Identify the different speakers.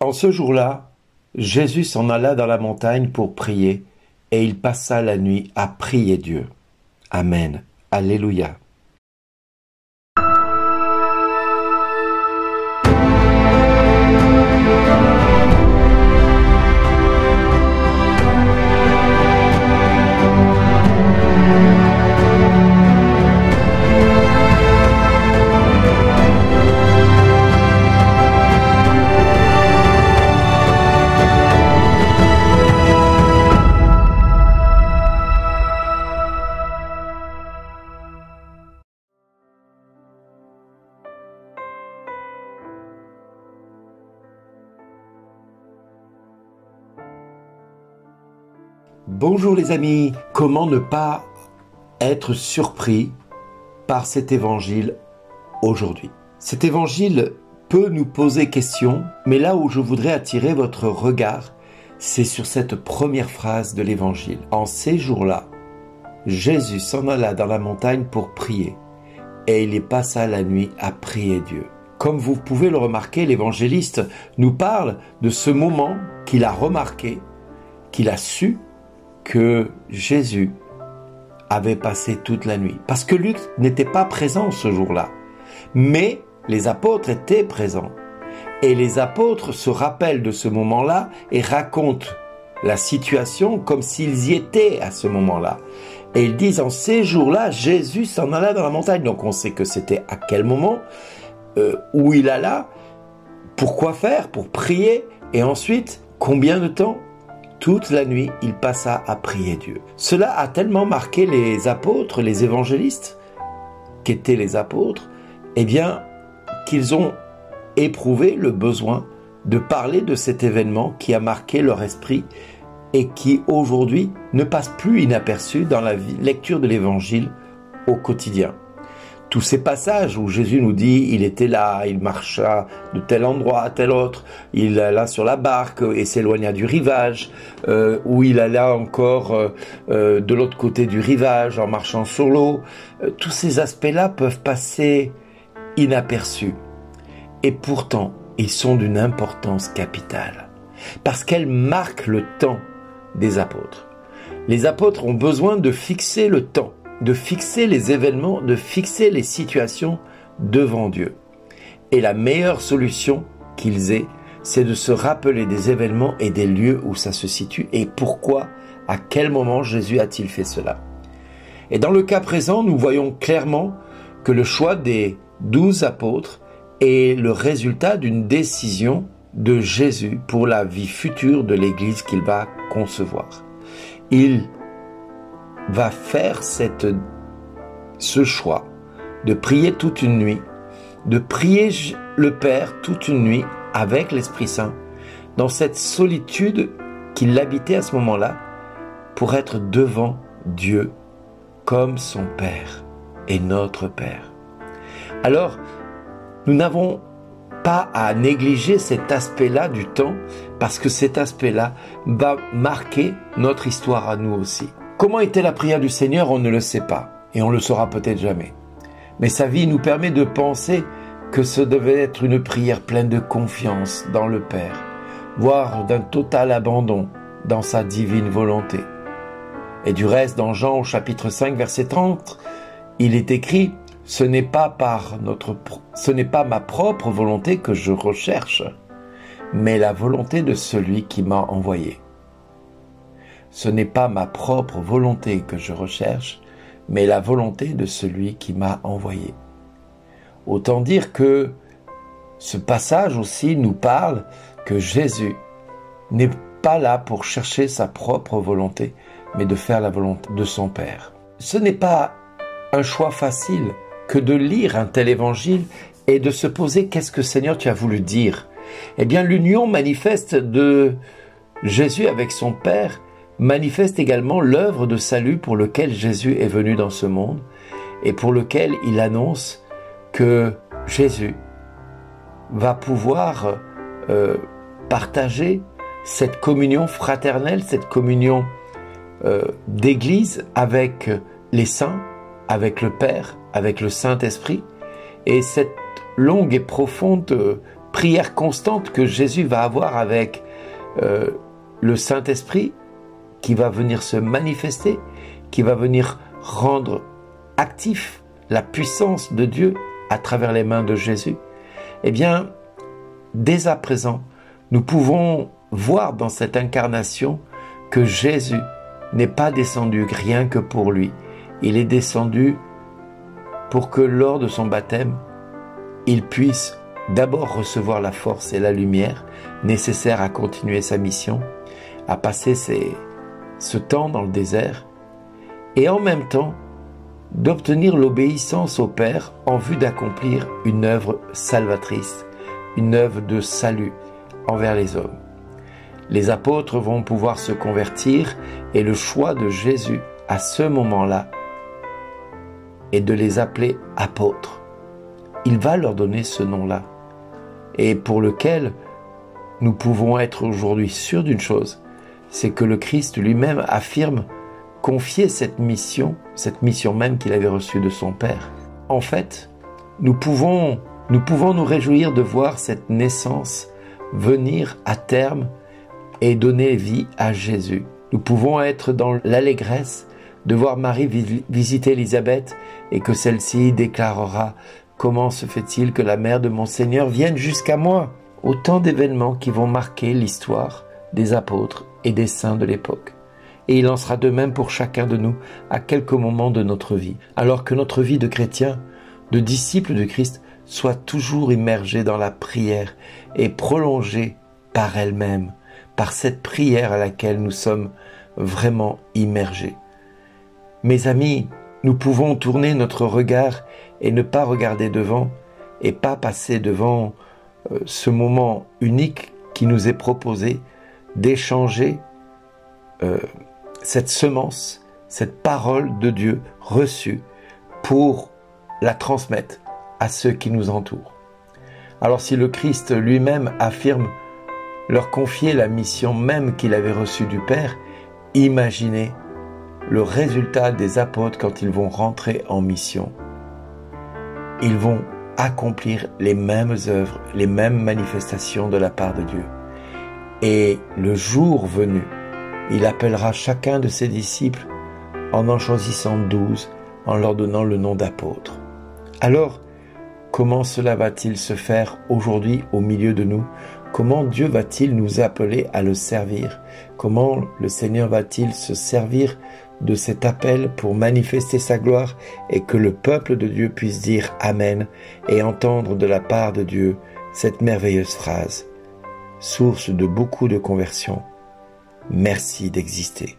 Speaker 1: En ce jour-là, Jésus s'en alla dans la montagne pour prier, et il passa la nuit à prier Dieu. Amen. Alléluia. Bonjour les amis, comment ne pas être surpris par cet évangile aujourd'hui? Cet évangile peut nous poser question, mais là où je voudrais attirer votre regard, c'est sur cette première phrase de l'évangile. En ces jours-là, Jésus s'en alla dans la montagne pour prier, et il y passa la nuit à prier Dieu. Comme vous pouvez le remarquer, l'évangéliste nous parle de ce moment qu'il a remarqué, qu'il a su, que Jésus avait passé toute la nuit. Parce que Luc n'était pas présent ce jour-là. Mais les apôtres étaient présents. Et les apôtres se rappellent de ce moment-là et racontent la situation comme s'ils y étaient à ce moment-là. Et ils disent, en ces jours-là, Jésus s'en alla dans la montagne. Donc on sait que c'était à quel moment, où il alla, pourquoi faire, pour prier, et ensuite, combien de temps? Toute la nuit, il passa à prier Dieu. Cela a tellement marqué les apôtres, les évangélistes, qu'étaient les apôtres, eh bien, qu'ils ont éprouvé le besoin de parler de cet événement qui a marqué leur esprit et qui, aujourd'hui, ne passe plus inaperçu dans la lecture de l'évangile au quotidien. Tous ces passages où Jésus nous dit, il était là, il marcha de tel endroit à tel autre, il alla sur la barque et s'éloigna du rivage, où il alla encore de l'autre côté du rivage en marchant sur l'eau. Tous ces aspects-là peuvent passer inaperçus. Et pourtant, ils sont d'une importance capitale, parce qu'elles marquent le temps des apôtres. Les apôtres ont besoin de fixer le temps, de fixer les événements, de fixer les situations devant Dieu. Et la meilleure solution qu'ils aient, c'est de se rappeler des événements et des lieux où ça se situe et pourquoi, à quel moment Jésus a-t-il fait cela. Et dans le cas présent, nous voyons clairement que le choix des 12 apôtres est le résultat d'une décision de Jésus pour la vie future de l'Église qu'il va concevoir. Il va faire ce choix de prier toute une nuit, de prier le Père toute une nuit avec l'Esprit Saint, dans cette solitude qu'il habitait à ce moment-là, pour être devant Dieu comme son Père et notre Père. Alors, nous n'avons pas à négliger cet aspect-là du temps, parce que cet aspect-là va marquer notre histoire à nous aussi. Comment était la prière du Seigneur? On ne le sait pas, et on le saura peut-être jamais. Mais sa vie nous permet de penser que ce devait être une prière pleine de confiance dans le Père, voire d'un total abandon dans sa divine volonté. Et du reste, dans Jean au chapitre 5, verset 30, il est écrit « Ce n'est pas ma propre volonté que je recherche, mais la volonté de celui qui m'a envoyé. » Ce n'est pas ma propre volonté que je recherche, mais la volonté de celui qui m'a envoyé. Autant dire que ce passage aussi nous parle que Jésus n'est pas là pour chercher sa propre volonté, mais de faire la volonté de son Père. Ce n'est pas un choix facile que de lire un tel évangile et de se poser « Qu'est-ce que Seigneur tu as voulu dire ?» Eh bien, l'union manifeste de Jésus avec son Père manifeste également l'œuvre de salut pour lequel Jésus est venu dans ce monde et pour lequel il annonce que Jésus va pouvoir partager cette communion fraternelle, cette communion d'église avec les saints, avec le Père, avec le Saint-Esprit, et cette longue et profonde prière constante que Jésus va avoir avec le Saint-Esprit, qui va venir se manifester, qui va venir rendre actif la puissance de Dieu à travers les mains de Jésus, eh bien, dès à présent, nous pouvons voir dans cette incarnation que Jésus n'est pas descendu rien que pour lui. Il est descendu pour que lors de son baptême, il puisse d'abord recevoir la force et la lumière nécessaires à continuer sa mission, à passer ce temps dans le désert, et en même temps d'obtenir l'obéissance au Père en vue d'accomplir une œuvre salvatrice, une œuvre de salut envers les hommes. Les apôtres vont pouvoir se convertir et le choix de Jésus à ce moment-là est de les appeler apôtres. Il va leur donner ce nom-là et pour lequel nous pouvons être aujourd'hui sûrs d'une chose, c'est que le Christ lui-même affirme confier cette mission même qu'il avait reçue de son Père. En fait, nous pouvons nous réjouir de voir cette naissance venir à terme et donner vie à Jésus. Nous pouvons être dans l'allégresse de voir Marie visiter Élisabeth et que celle-ci déclarera « Comment se fait-il que la mère de mon Seigneur vienne jusqu'à moi ?» Autant d'événements qui vont marquer l'histoire des apôtres et des saints de l'époque. Et il en sera de même pour chacun de nous à quelques moments de notre vie. Alors que notre vie de chrétien, de disciple de Christ, soit toujours immergée dans la prière et prolongée par elle-même, par cette prière à laquelle nous sommes vraiment immergés. Mes amis, nous pouvons tourner notre regard et ne pas regarder devant et pas passer devant ce moment unique qui nous est proposé d'échanger cette semence, cette parole de Dieu reçue pour la transmettre à ceux qui nous entourent. Alors si le Christ lui-même affirme leur confier la mission même qu'il avait reçue du Père, imaginez le résultat des apôtres quand ils vont rentrer en mission. Ils vont accomplir les mêmes œuvres, les mêmes manifestations de la part de Dieu. Et le jour venu, il appellera chacun de ses disciples en choisissant 12, en leur donnant le nom d'apôtres. Alors, comment cela va-t-il se faire aujourd'hui au milieu de nous? Comment Dieu va-t-il nous appeler à le servir? Comment le Seigneur va-t-il se servir de cet appel pour manifester sa gloire et que le peuple de Dieu puisse dire Amen et entendre de la part de Dieu cette merveilleuse phrase, source de beaucoup de conversions. Merci d'exister.